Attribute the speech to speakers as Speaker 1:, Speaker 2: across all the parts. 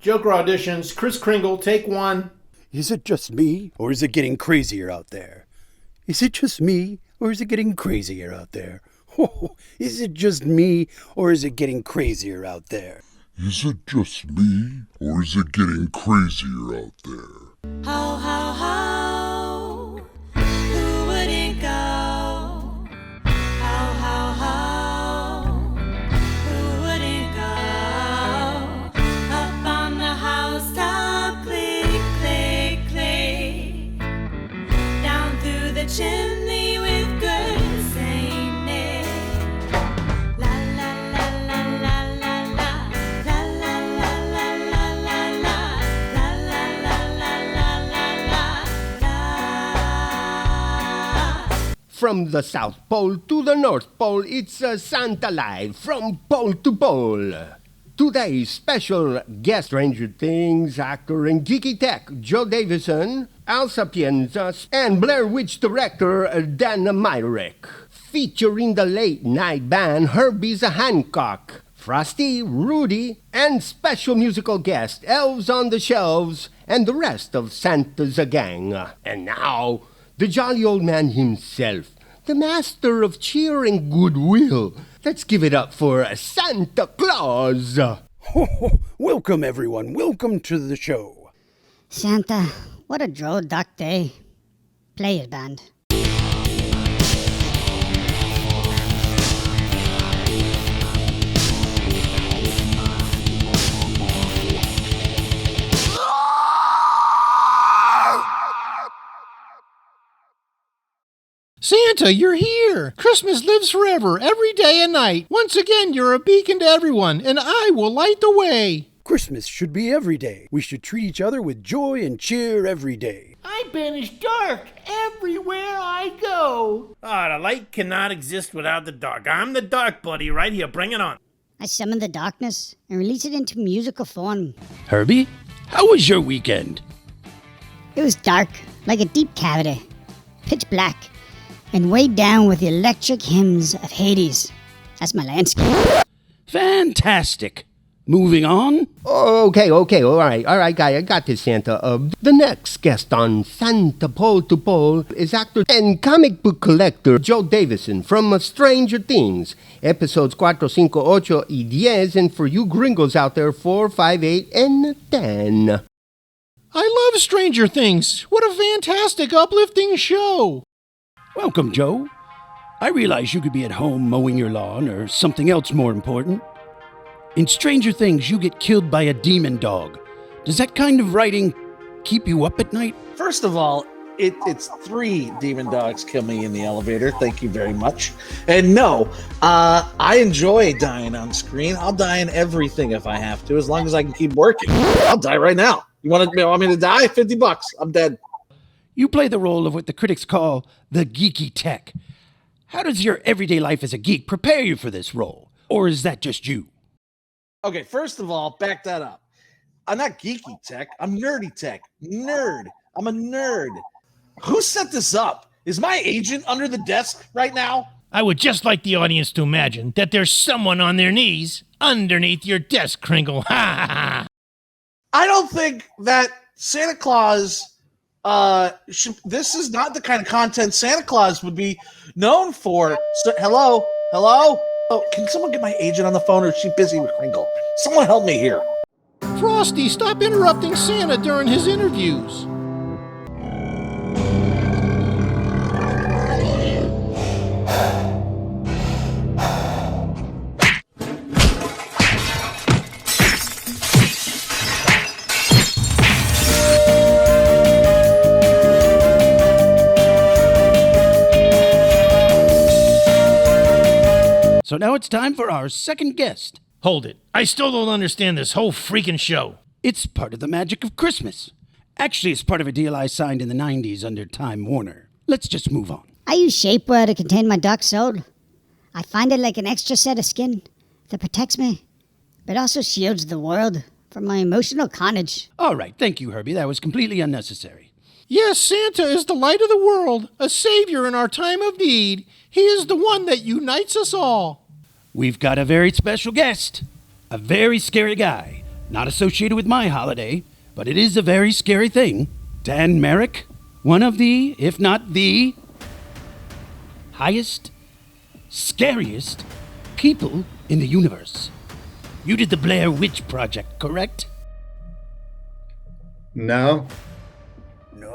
Speaker 1: Joker auditions, Kris Kringle, take one.
Speaker 2: Is it just me, or is it getting crazier out there? Is it just me, or is it getting crazier out there? Oh, is it just me, or is it getting crazier out there?
Speaker 3: Is it just me, or is it getting crazier out there?
Speaker 4: Ho, ho, ho, who wouldn't go? Ho, ho, ho, who wouldn't go? Up on the housetop, click, click, click. Down through the chimney with good Saint Nick. La, la, la, la, la, la, la. La, la, la, la, la, la, la. La, la, la, la, la, la, la.
Speaker 5: From the South Pole to the North Pole, it's Santa Live from pole to pole. Today's special guest Stranger Things actor and geeky tech Joe Davison, Al Sapienza, and Blair Witch director Dan Myrick. Featuring the late night band Herbie's Hancock, Fros-T, Rudy, and special musical guest Elves on the Shelves, and the rest of Santa's gang. And now, the jolly old man himself, the master of cheer and goodwill. Let's give it up for Santa Claus.
Speaker 2: Welcome, everyone. Welcome to the show.
Speaker 6: Santa, what a droll duck day. Play it, band.
Speaker 7: Santa, you're here! Christmas lives forever, every day and night. Once again, you're a beacon to everyone, and I will light the way.
Speaker 2: Christmas should be every day. We should treat each other with joy and cheer every day.
Speaker 8: I banish dark everywhere I go.
Speaker 1: The light cannot exist without the dark. I'm the dark buddy right here. Bring it on.
Speaker 6: I summon the darkness and release it into musical form.
Speaker 2: Herbie, how was your weekend?
Speaker 6: It was dark, like a deep cavity, pitch black, and weighed down with the electric hymns of Hades. That's my landscape.
Speaker 2: Fantastic. Moving on.
Speaker 5: Okay, all right, guy, I got this, Santa. The next guest on Santa Pole to Pole is actor and comic book collector Joe Davison from Stranger Things, episodes 4, 5, 8, y 10, and for you gringos out there, 4, 5, 8, and 10.
Speaker 7: I love Stranger Things. What a fantastic, uplifting show.
Speaker 2: Welcome, Joe. I realize you could be at home mowing your lawn or something else more important. In Stranger Things, you get killed by a demon dog. Does that kind of writing keep you up at night?
Speaker 9: First of all, it's 3 demon dogs kill me in the elevator. Thank you very much. And no, I enjoy dying on screen. I'll die in everything if I have to, as long as I can keep working. I'll die right now. You want me to die? $50. I'm dead.
Speaker 2: You play the role of what the critics call the geeky tech. How does your everyday life as a geek prepare you for this role? Or is that just you?
Speaker 9: Okay, first of all, back that up. I'm not geeky tech. I'm nerdy tech. Nerd. I'm a nerd. Who set this up? Is my agent under the desk right now?
Speaker 8: I would just like the audience to imagine that there's someone on their knees underneath your desk, Kringle. Ha ha ha.
Speaker 9: I don't think that Santa Claus this is not the kind of content Santa Claus would be known for. So, hello? Oh, can someone get my agent on the phone, or is she busy with Kringle? Someone help me here.
Speaker 7: Fros-T, stop interrupting Santa during his interviews.
Speaker 2: So now it's time for our second guest.
Speaker 8: Hold it. I still don't understand this whole freaking show.
Speaker 2: It's part of the magic of Christmas. Actually, it's part of a deal I signed in the 90s under Time Warner. Let's just move on.
Speaker 6: I use shapewear to contain my dark soul. I find it like an extra set of skin that protects me, but also shields the world from my emotional carnage.
Speaker 2: All right, thank you, Herbie. That was completely unnecessary.
Speaker 7: Yes, Santa is the light of the world, a savior in our time of need. He is the one that unites us all.
Speaker 2: We've got a very special guest, a very scary guy, Not associated with my holiday, but it is a very scary thing. Dan Merrick, one of the, if not the, highest, scariest people in the universe. You did the Blair Witch Project, correct?
Speaker 10: No.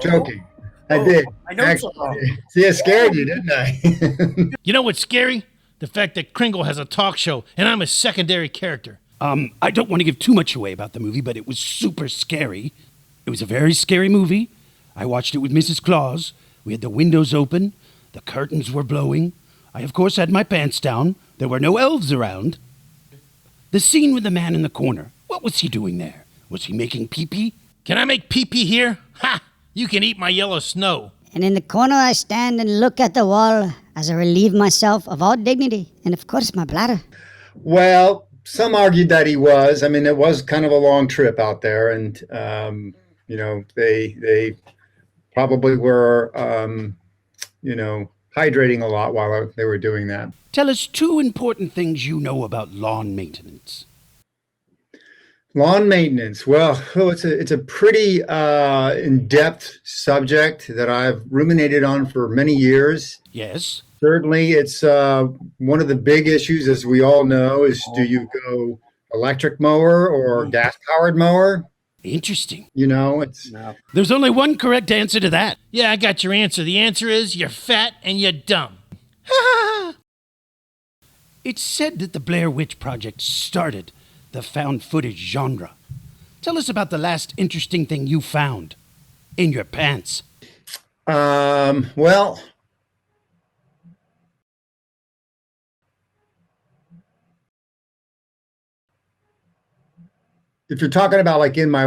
Speaker 10: Joking. I did.
Speaker 1: I know
Speaker 10: Actually. See, I scared you, didn't I?
Speaker 8: You know what's scary? The fact that Kringle has a talk show and I'm a secondary character.
Speaker 2: I don't want to give too much away about the movie, but it was super scary. It was a very scary movie. I watched it with Mrs. Claus. We had the windows open. The curtains were blowing. I, of course, had my pants down. There were no elves around. The scene with the man in the corner. What was he doing there? Was he making pee-pee?
Speaker 8: Can I make pee-pee here? Ha! You can eat my yellow snow.
Speaker 6: And in the corner I stand and look at the wall as I relieve myself of all dignity and, of course, my bladder.
Speaker 10: Well, some argued that he was. I mean, it was kind of a long trip out there, and they probably were, hydrating a lot while they were doing that.
Speaker 2: Tell us 2 important things you know about lawn maintenance.
Speaker 10: Lawn maintenance. Well, it's a pretty in-depth subject that I've ruminated on for many years.
Speaker 2: Yes.
Speaker 10: Certainly, it's one of the big issues, as we all know, is do you go electric mower or gas-powered mower?
Speaker 2: Interesting.
Speaker 10: There's
Speaker 2: only one correct answer to that.
Speaker 8: Yeah, I got your answer. The answer is you're fat and you're dumb.
Speaker 2: It's said that the Blair Witch Project started the found footage genre. Tell us about the last interesting thing you found in your pants.
Speaker 10: Well, if you're talking about like in my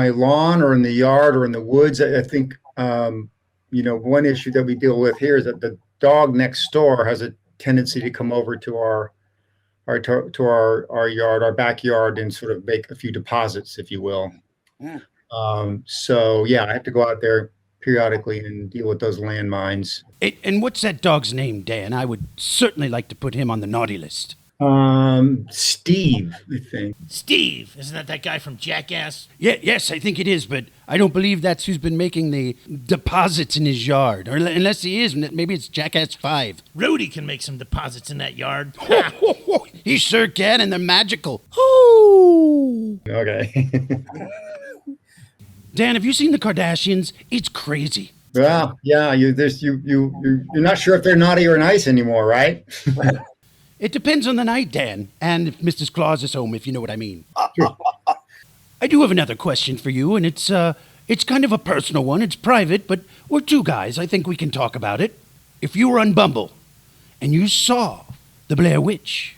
Speaker 10: lawn or in the yard or in the woods, I think one issue that we deal with here is that the dog next door has a tendency to come over to our yard, our backyard, and sort of make a few deposits, if you will.
Speaker 2: Yeah.
Speaker 10: I have to go out there periodically and deal with those landmines.
Speaker 2: And what's that dog's name, Dan? I would certainly like to put him on the naughty list.
Speaker 10: Steve, I think.
Speaker 8: Steve, isn't that guy from Jackass?
Speaker 2: Yes, I think it is, but I don't believe that's who's been making the deposits in his yard. Or unless he is, maybe it's Jackass 5.
Speaker 8: Rudy can make some deposits in that yard.
Speaker 2: He sure can, and they're magical. Oh.
Speaker 10: Okay.
Speaker 2: Dan, have you seen the Kardashians? It's crazy.
Speaker 10: Well, yeah, you're not sure if they're naughty or nice anymore, right?
Speaker 2: It depends on the night, Dan, and if Mrs. Claus is home, if you know what I mean.
Speaker 10: Sure.
Speaker 2: I do have another question for you, and it's kind of a personal one. It's private, but we're 2 guys. I think we can talk about it. If you were on Bumble and you saw the Blair Witch,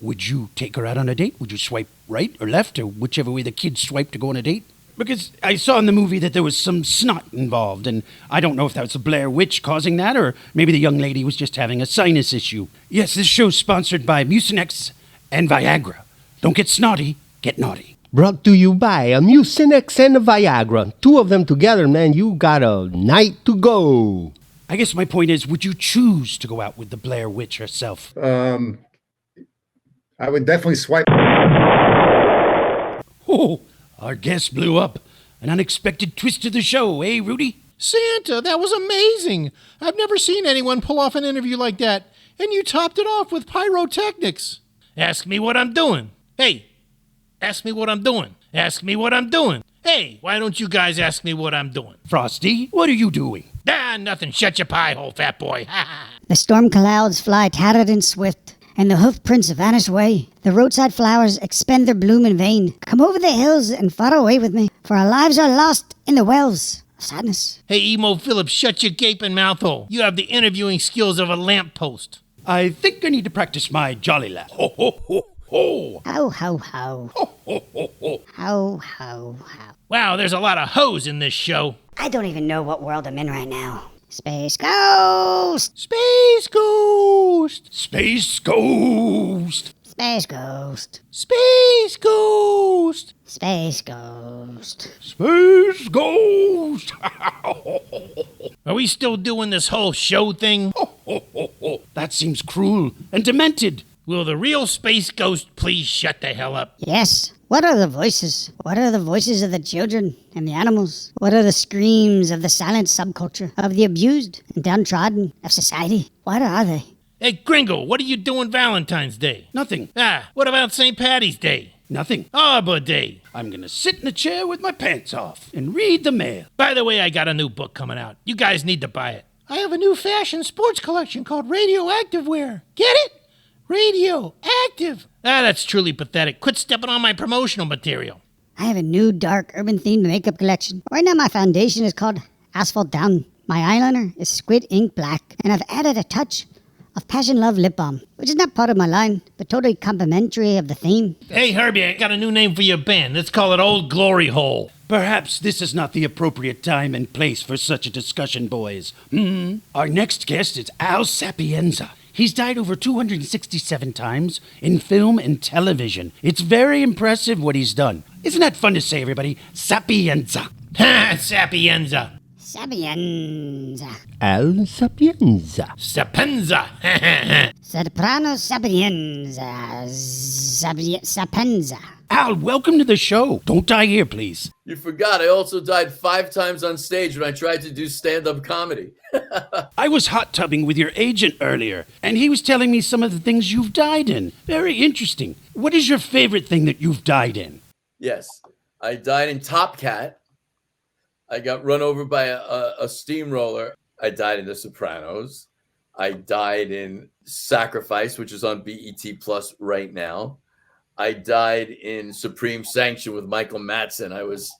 Speaker 2: would you take her out on a date? Would you swipe right or left, or whichever way the kids swipe to go on a date? Because I saw in the movie that there was some snot involved, and I don't know if that was the Blair Witch causing that, or maybe the young lady was just having a sinus issue. Yes, this show's sponsored by Mucinex and Viagra. Don't get snotty, get naughty.
Speaker 5: Brought to you by a Mucinex and a Viagra. 2 of them together, man, you got a night to go.
Speaker 2: I guess my point is, would you choose to go out with the Blair Witch herself?
Speaker 10: I would definitely swipe.
Speaker 2: Oh, our guest blew up. An unexpected twist to the show, eh, Rudy?
Speaker 7: Santa, that was amazing. I've never seen anyone pull off an interview like that. And you topped it off with pyrotechnics.
Speaker 8: Ask me what I'm doing. Hey, ask me what I'm doing. Ask me what I'm doing. Hey, why don't you guys ask me what I'm doing?
Speaker 2: Fros-T, what are you doing?
Speaker 8: Nothing. Shut your pie hole, fat boy.
Speaker 6: The storm clouds fly tattered and swift, and the hoof prints vanish away. The roadside flowers expend their bloom in vain. Come over the hills and far away with me, for our lives are lost in the wells of sadness.
Speaker 8: Hey, Emo Phillips, shut your gaping mouth hole. You have the interviewing skills of a lamppost.
Speaker 2: I think I need to practice my jolly laugh. Ho, ho, ho, ho.
Speaker 6: How, how, how.
Speaker 2: Ho, ho, ho, ho.
Speaker 6: How, how, how.
Speaker 8: Wow, there's a lot of hoes in this show.
Speaker 6: I don't even know what world I'm in right now. Space Ghost!
Speaker 7: Space Ghost!
Speaker 2: Space Ghost!
Speaker 6: Space Ghost!
Speaker 7: Space Ghost!
Speaker 6: Space Ghost!
Speaker 2: Space Ghost!
Speaker 8: Are we still doing this whole show thing?
Speaker 2: That seems cruel and demented.
Speaker 8: Will the real space ghost please shut the hell up?
Speaker 6: Yes. What are the voices? What are the voices of the children and the animals? What are the screams of the silent subculture, of the abused and downtrodden of society? What are they?
Speaker 8: Hey, Gringo, what are you doing Valentine's Day?
Speaker 2: Nothing.
Speaker 8: What about St. Patty's Day?
Speaker 2: Nothing.
Speaker 8: Arbor Day?
Speaker 2: I'm gonna sit in a chair with my pants off and read the mail.
Speaker 8: By the way, I got a new book coming out. You guys need to buy it.
Speaker 7: I have a new fashion sports collection called Radioactive Wear. Get it? Radioactive.
Speaker 8: That's truly pathetic. Quit stepping on my promotional material.
Speaker 6: I have a new dark urban-themed makeup collection. Right now my foundation is called Asphalt Down. My eyeliner is Squid Ink Black. And I've added a touch of Passion Love Lip Balm, which is not part of my line, but totally complimentary of the theme.
Speaker 8: Hey, Herbie, I got a new name for your band. Let's call it Old Glory Hole.
Speaker 2: Perhaps this is not the appropriate time and place for such a discussion, boys. Our next guest is Al Sapienza. He's died over 267 times in film and television. It's very impressive what he's done. Isn't that fun to say, everybody? Sapienza.
Speaker 8: Ha! Sapienza.
Speaker 6: Sapienza.
Speaker 5: Al Sapienza.
Speaker 8: Sapenza.
Speaker 6: Soprano Sapienza. Sapenza.
Speaker 2: Al, welcome to the show. Don't die here, please.
Speaker 11: You forgot I also died 5 times on stage when I tried to do stand-up comedy.
Speaker 2: I was hot tubbing with your agent earlier, and he was telling me some of the things you've died in. Very interesting. What is your favorite thing that you've died in?
Speaker 11: Yes, I died in Top Cat. I got run over by a steamroller. I died in The Sopranos. I died in Sacrifice, which is on BET Plus right now. I died in Supreme Sanction with Michael Madsen. I was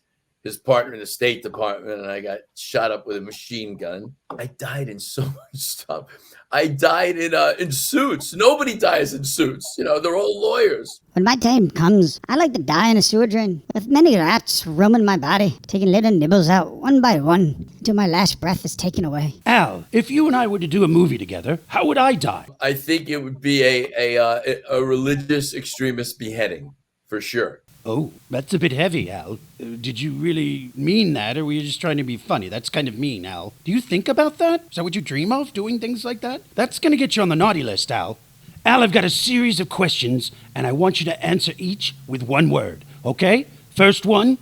Speaker 11: his partner in the State Department, and I got shot up with a machine gun. I died in so much stuff. I died in Suits. Nobody dies in Suits. You know, they're all lawyers.
Speaker 6: When my time comes, I like to die in a sewer drain, with many rats roaming my body, taking little nibbles out one by one, until my last breath is taken away.
Speaker 2: Al, if you and I were to do a movie together, how would I die?
Speaker 11: I think it would be a religious extremist beheading, for sure.
Speaker 2: Oh, that's a bit heavy, Al. Did you really mean that, or were you just trying to be funny? That's kind of mean, Al. Do you think about that? Is that what you dream of, doing things like that? That's gonna get you on the naughty list, Al. Al, I've got a series of questions, and I want you to answer each with one word, okay? First one,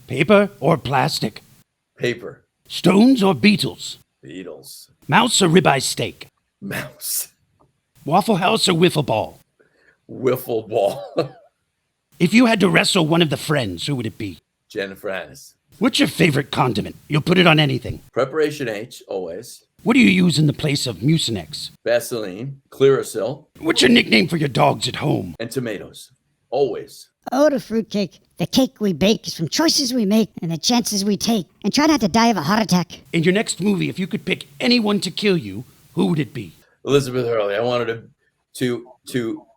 Speaker 2: paper or plastic?
Speaker 11: Paper.
Speaker 2: Stones or Beatles?
Speaker 11: Beatles.
Speaker 2: Mouse or ribeye steak?
Speaker 11: Mouse.
Speaker 2: Waffle House or wiffle ball?
Speaker 11: Wiffle ball.
Speaker 2: If you had to wrestle one of the friends, who would it be?
Speaker 11: Jennifer Aniston.
Speaker 2: What's your favorite condiment? You'll put it on anything.
Speaker 11: Preparation H, always.
Speaker 2: What do you use in the place of Mucinex?
Speaker 11: Vaseline. Clearasil.
Speaker 2: What's your nickname for your dogs at home?
Speaker 11: And tomatoes. Always.
Speaker 6: Oh, the fruitcake. The cake we bake is from choices we make and the chances we take. And try not to die of a heart attack.
Speaker 2: In your next movie, if you could pick anyone to kill you, who would it be?
Speaker 11: Elizabeth Hurley. I wanted her to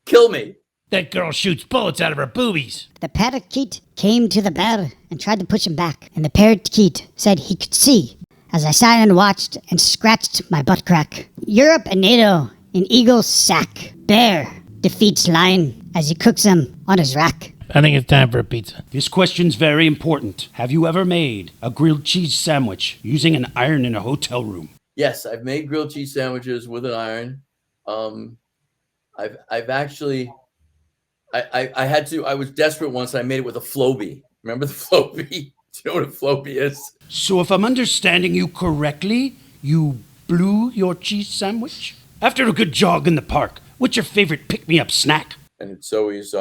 Speaker 11: kill me.
Speaker 8: That girl shoots bullets out of her boobies.
Speaker 6: The parakeet came to the bear and tried to push him back. And the parakeet said he could see as I sat and watched and scratched my butt crack. Europe and NATO in eagle's sack. Bear defeats lion as he cooks him on his rack.
Speaker 8: I think it's time for a pizza.
Speaker 2: This question's very important. Have you ever made a grilled cheese sandwich using an iron in a hotel room?
Speaker 11: Yes, I've made grilled cheese sandwiches with an iron. I've actually... I was desperate once. I made it with a Flowbee. Remember the Flowbee? Do you know what a Flowbee is?
Speaker 2: So if I'm understanding you correctly, you blew your cheese sandwich? After a good jog in the park, what's your favorite pick-me-up snack?
Speaker 11: And it's always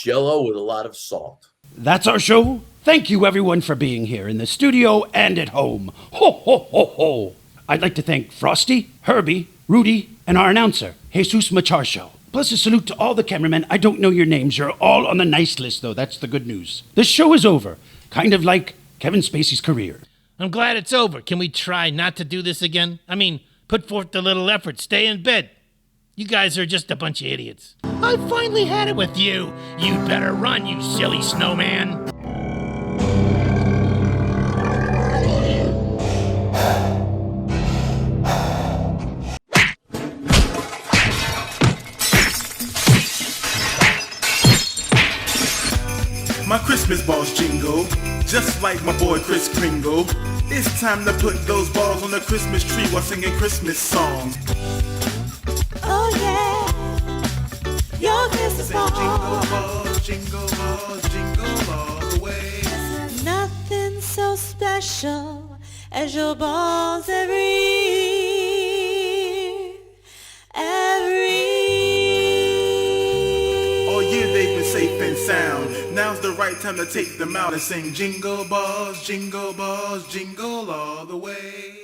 Speaker 11: Jell-O with a lot of salt.
Speaker 2: That's our show. Thank you everyone for being here in the studio and at home. Ho, ho, ho, ho. I'd like to thank Fros-T, Herbie, Rudy, and our announcer, Jesus Macharcho. Plus a salute to all the cameramen. I don't know your names. You're all on the nice list, though. That's the good news. The show is over. Kind of like Kevin Spacey's career.
Speaker 8: I'm glad it's over. Can we try not to do this again? I mean, put forth the little effort. Stay in bed. You guys are just a bunch of idiots.
Speaker 7: I finally had it with
Speaker 8: With you, you'd better run, you silly snowman.
Speaker 12: My Christmas balls jingle, just like my boy Kris Kringle. It's time to put those balls on the Christmas tree while singing Christmas songs.
Speaker 4: Oh yeah. Christmas
Speaker 12: Sing jingle balls, jingle all the way.
Speaker 4: Nothing so special as your balls every year.
Speaker 12: All year they've been safe and sound. Now's the right time to take them out and sing jingle balls, jingle all the way.